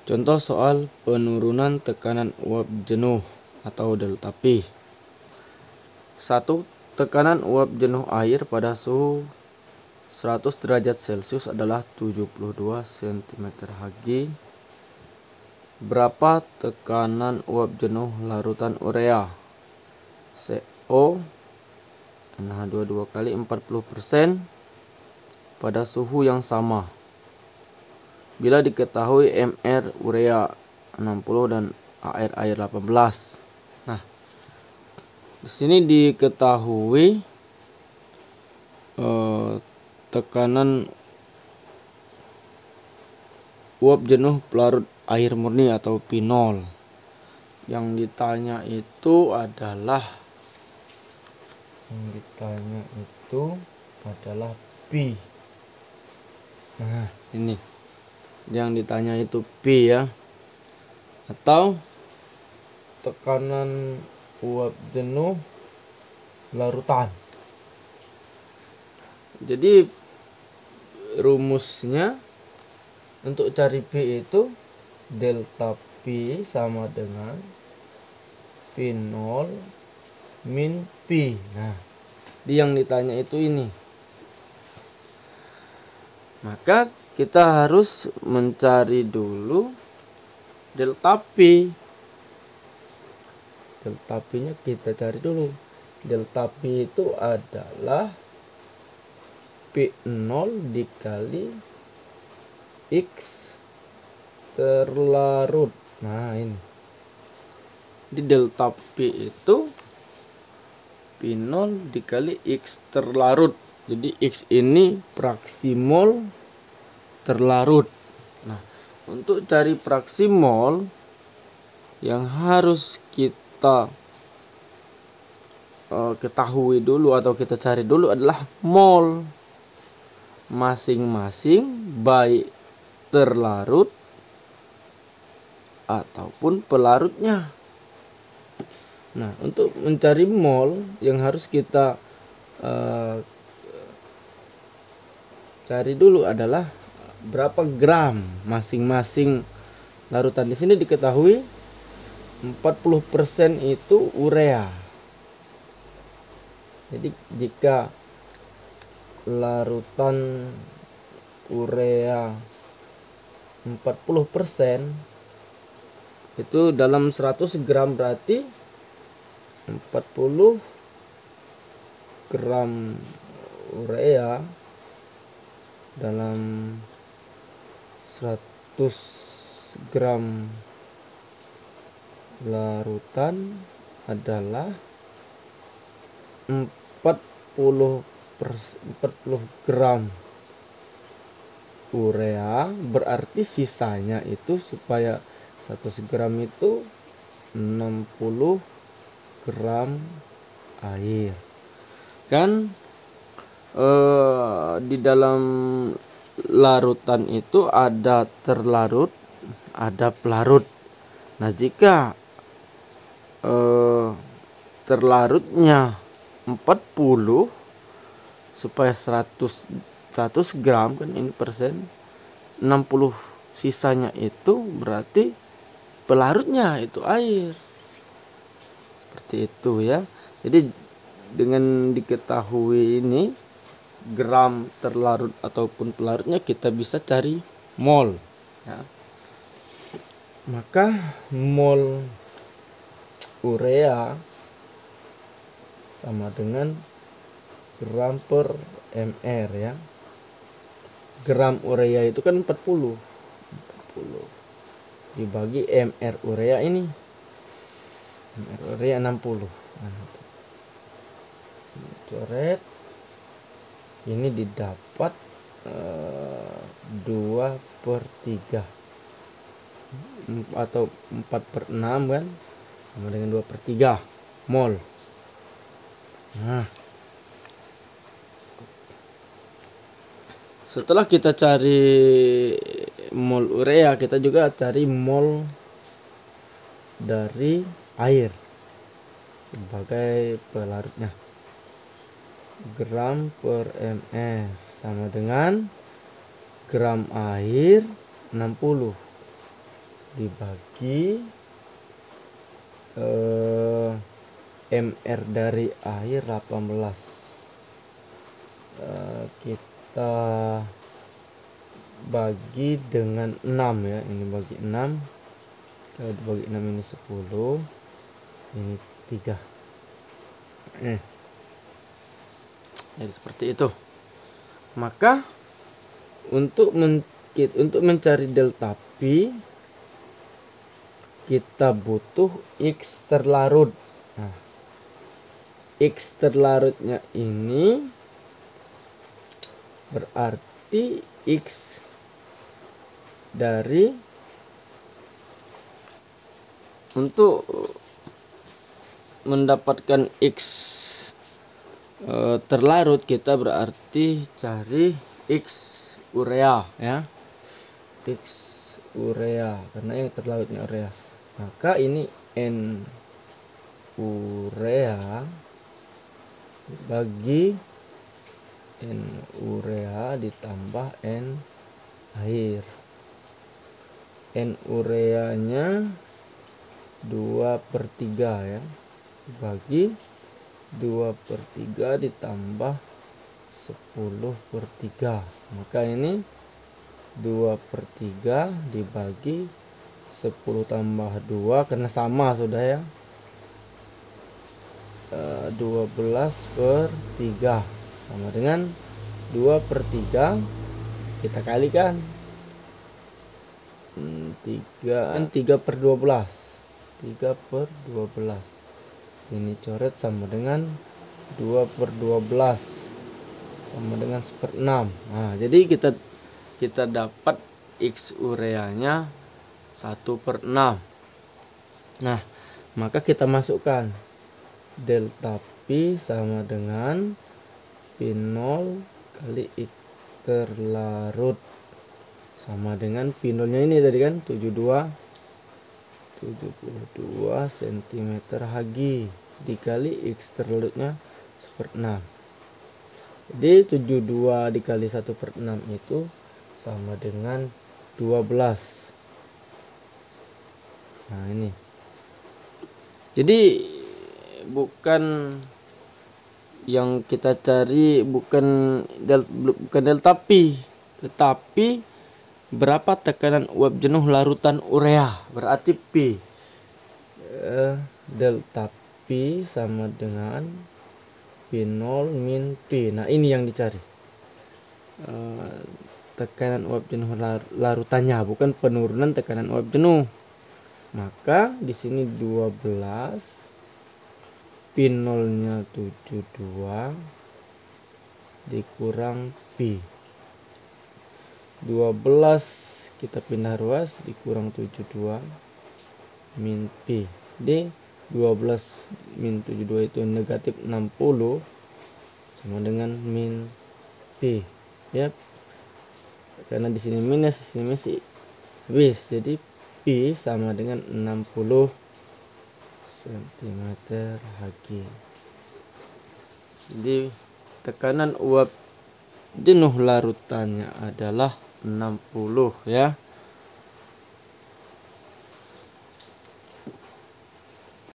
Contoh soal penurunan tekanan uap jenuh atau delta P. 1. Tekanan uap jenuh air pada suhu 100 derajat Celcius adalah 72 cm3. Berapa tekanan uap jenuh larutan urea CO NH2 2 kali 40% pada suhu yang sama bila diketahui MR urea 60 dan AR air 18. Nah, di sini diketahui tekanan uap jenuh pelarut air murni atau P0. Yang ditanya itu adalah P. Nah, ini yang ditanya itu P ya, atau tekanan uap jenuh larutan. Jadi rumusnya untuk cari P itu delta P sama dengan P0 min P. Nah, yang ditanya itu ini. Maka kita harus mencari dulu delta P. Delta P-nya kita cari dulu. Delta P itu adalah P0 dikali X terlarut. Nah, ini. Di delta P itu P0 dikali X terlarut. Jadi X ini fraksi mol terlarut. Nah, untuk cari fraksi mol yang harus kita ketahui dulu atau kita cari dulu adalah mol masing-masing, baik terlarut ataupun pelarutnya. Nah, untuk mencari mol yang harus kita cari dulu adalah berapa gram masing-masing larutan. Di sini diketahui 40% itu urea. Jadi jika larutan urea 40% itu dalam 100 gram berarti 40 gram urea dalam 100 gram larutan adalah 40 gram urea, berarti sisanya itu supaya 100 gram itu 60 gram air. Kan di dalam larutan itu ada terlarut, ada pelarut. Nah, jika terlarutnya 40 supaya 100 gram kan ini persen, 60 sisanya itu berarti pelarutnya itu air. Seperti itu ya. Jadi dengan diketahui ini gram terlarut ataupun pelarutnya, kita bisa cari mol ya. Maka mol urea sama dengan gram per mr ya. Gram urea itu kan 40 dibagi mr urea ini, mr urea 60. Nah, coret ini didapat 2/3 atau 4/6 kan, sama dengan 2/3 mol. Nah, setelah kita cari mol urea, kita juga cari mol dari air sebagai pelarutnya. Gram per ml sama dengan gram air 60 dibagi MR dari air 18. Kita bagi dengan 6 ya, ini bagi 6, kalau dibagi 6 ini 10, ini 3. Jadi seperti itu. Maka untuk mencari delta P kita butuh X terlarut. Nah, X terlarutnya ini berarti X dari, untuk mendapatkan X terlarut kita berarti cari X urea ya, X urea karena yang terlarutnya urea. Maka ini N urea bagi N urea ditambah N air. N ureanya 2/3 ya, bagi 2/3 ditambah 10/3. Maka ini 2/3 dibagi 10 tambah 2 karena sama sudah ya, 12/3 sama dengan 2/3 kita kalikan 3/12. 3/12 ini coret sama dengan 2/12 sama dengan 1/6. Nah, jadi kita dapat X ureanya 1/6. Nah, maka kita masukkan delta P sama dengan P0 kali X terlarut sama dengan P0 nya ini tadi kan 72 cm Hg dikali X terlarutnya 1/6. Jadi 72 dikali 1/6 itu sama dengan 12. Nah, ini. Jadi bukan yang kita cari bukan delta P, tetapi berapa tekanan uap jenuh larutan urea, berarti P. Delta P sama dengan P0 min P. Nah, ini yang dicari. Tekanan uap jenuh larutannya, bukan penurunan tekanan uap jenuh. Maka di sini 12, P0-nya 72 dikurang P. 12 kita pindah ruas dikurang 72 min P. Di 12 min 72 itu negatif 60 sama dengan min P ya, karena di sini minus, di sini masih habis, jadi P sama dengan 60 cm Hg. Jadi tekanan uap jenuh larutannya adalah 60 ya.